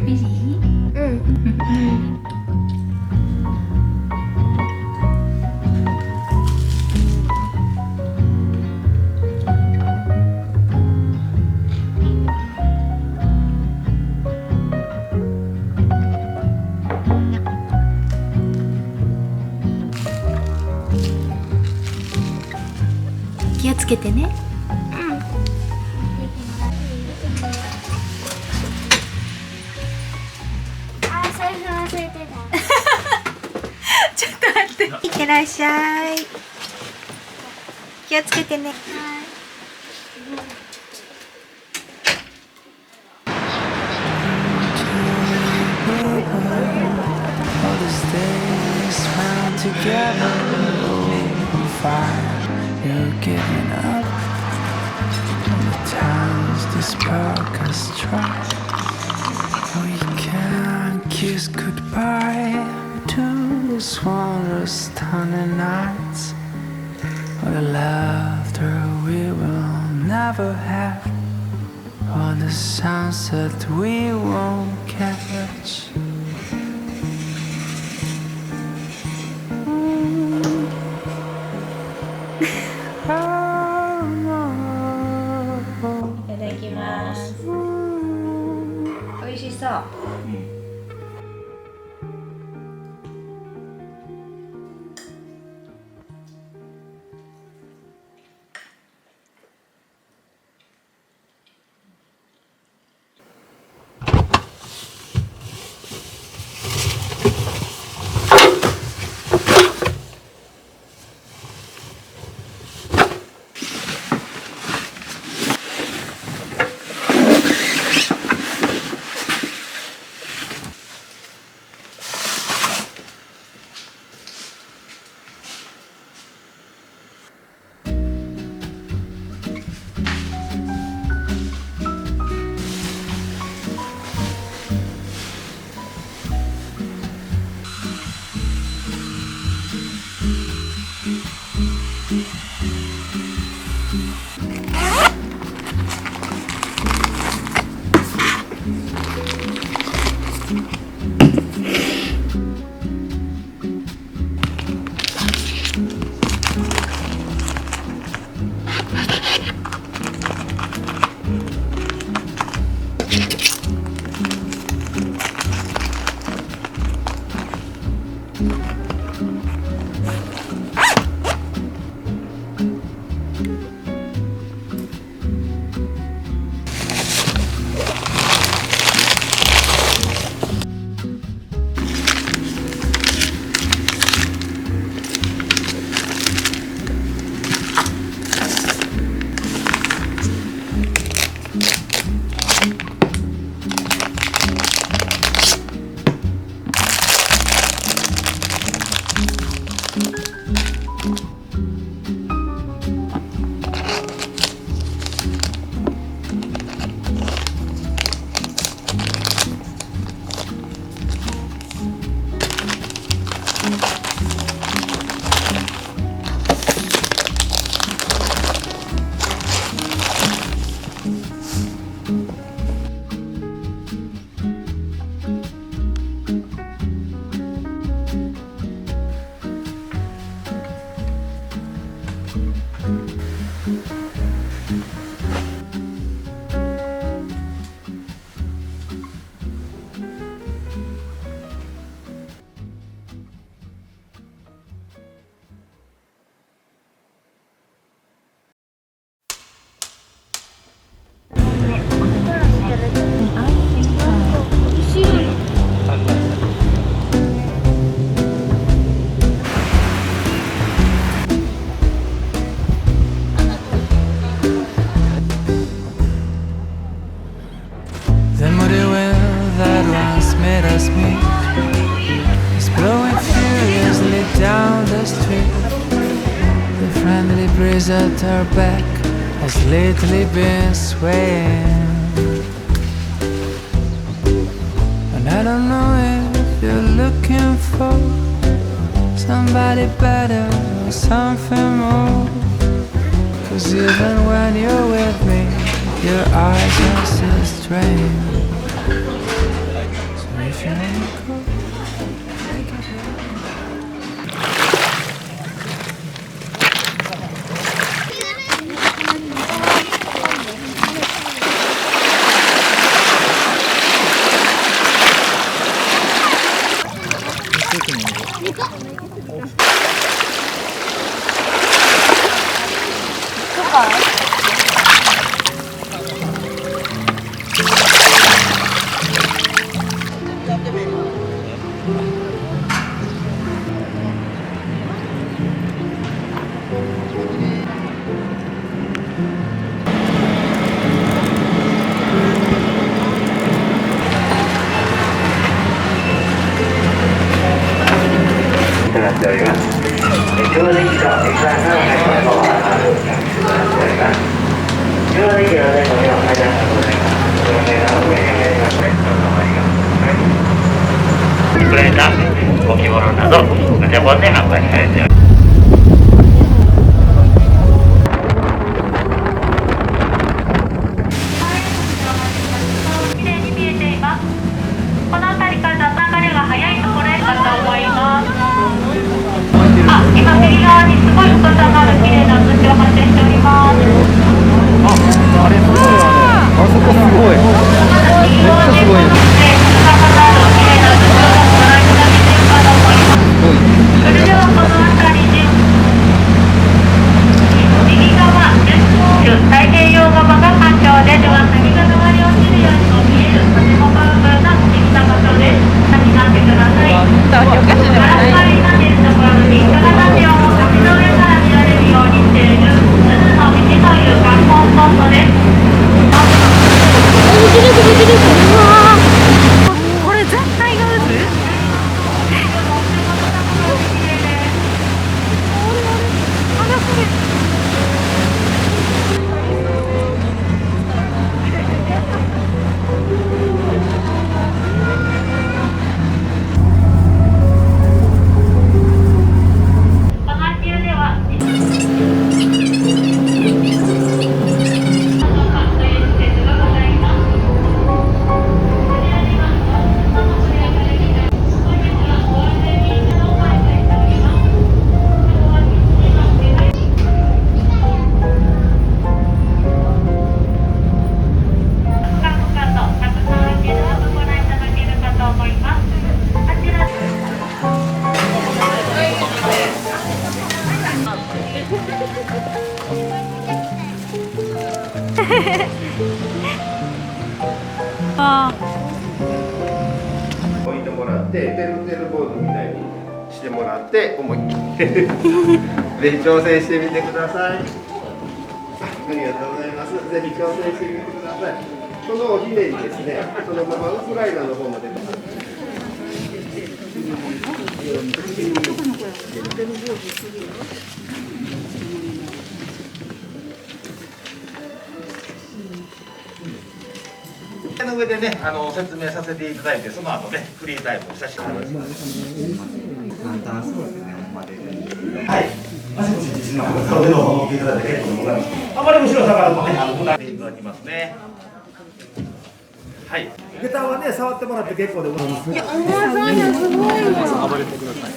美味しい？うん。気をつけてね。忘れてた。ちょっと待って。いってらっしゃい。気をつけてね。Kiss goodbye to this wondrous stunning nights, or the laughter we will never have, or the sunset we won't catch. Oh, no. いただきます。美味しそう。The muddy wind that once made us meet is blowing furiously down the street. The friendly breeze at our back has lately been swaying, and I don't know if you're looking for somebody better or something more. 'Cause even when you're with me, your eyes are so strange. So if you wanna go, take it away. ちおります。上出来と駅前の開放のご案内をお願いしております。上出来のね、ご利用ありがとうございます。ご利用のお願いします。どうもありがとうございます。くれたご希望など、ガチャポンで販売されております。今右側にすごい深さのある綺麗な寿司を発生しております。あれすごいあそこすごい。めっちゃすごい。深さのある綺麗な寿司をご覧いただけているかと思います。それではこの辺りで右側10太平洋側が環境ででは谷が流れ落ちるようにも見えるとてもパワフルな不思議な場所です。立ち直ってください。ガラス張りになっているところに人が立ちを橋の上から見られるようにしている鈴の道という観光スポットです。これ絶対が渦？置いてもらっててるボードみたいにしてもらって思いっきりぜひ挑戦してみてください。ありがとうございます。ぜひ挑戦してみてください。このおひねりですね、そのままウクライナの方までの上でね、説明させていただいて、その後ね、フリータイムをさせていただきます。はい。足腰自信の顔での方を聞いていただいて結構でございます。あまり後ろ下がるとね、無駄にいただきますね。はい。下駄はね、触ってもらって結構でございます。いや、うまそうじゃん、すごいわ。暴れてください。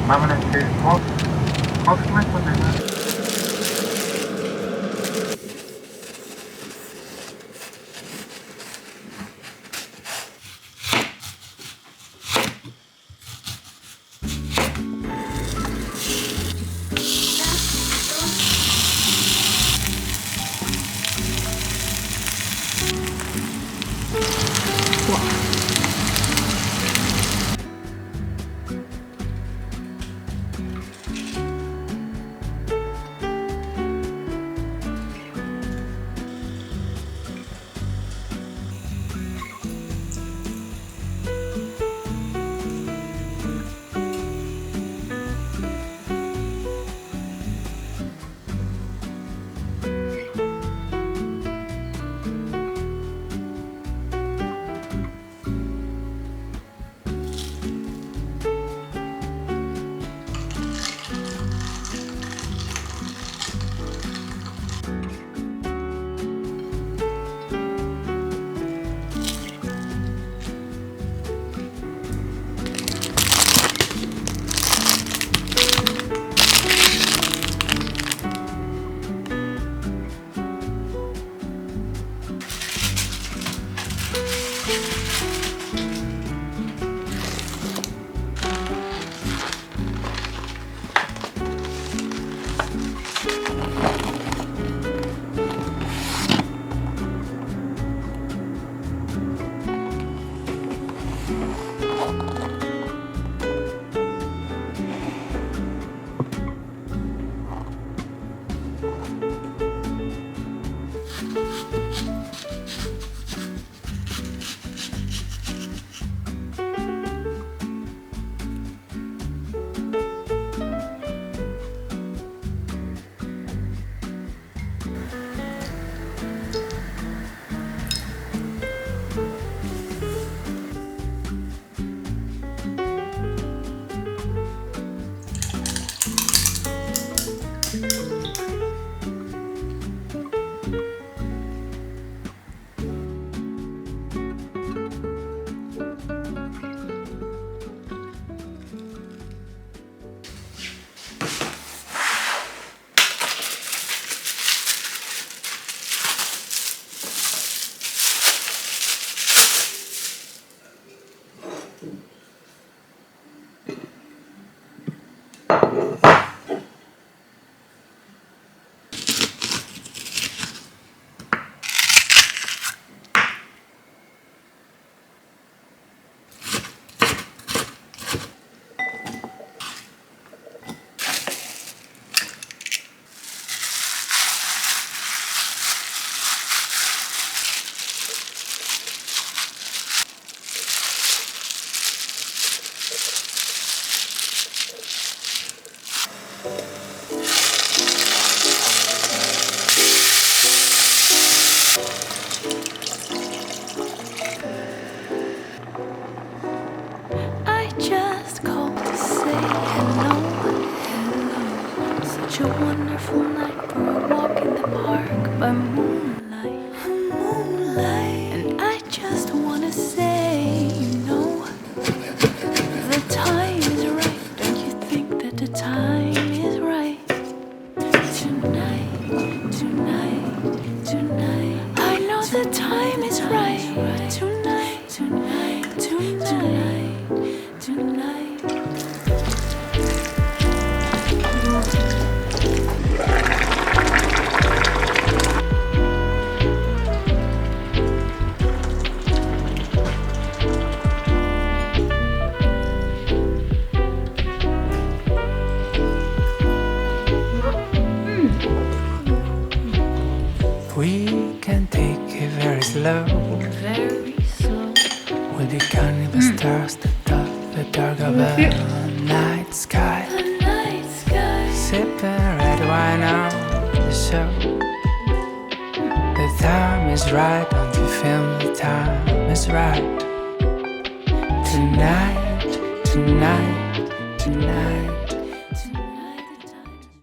まもなくもう少しましたね。a wonderful night for a walk in the park by moonlight. And I just wanna say, you know, the time is right. Don't you think that the time is right? Tonight, tonight, tonight. I know the time is right. Tonight, tonight, tonight, tonight. We can take it very slow. Very slow. With the carnival stars that top the dark of a night sky. The night sky. Sipping red wine on the show. The time is right, don't you feel the time is right? Tonight, tonight, tonight.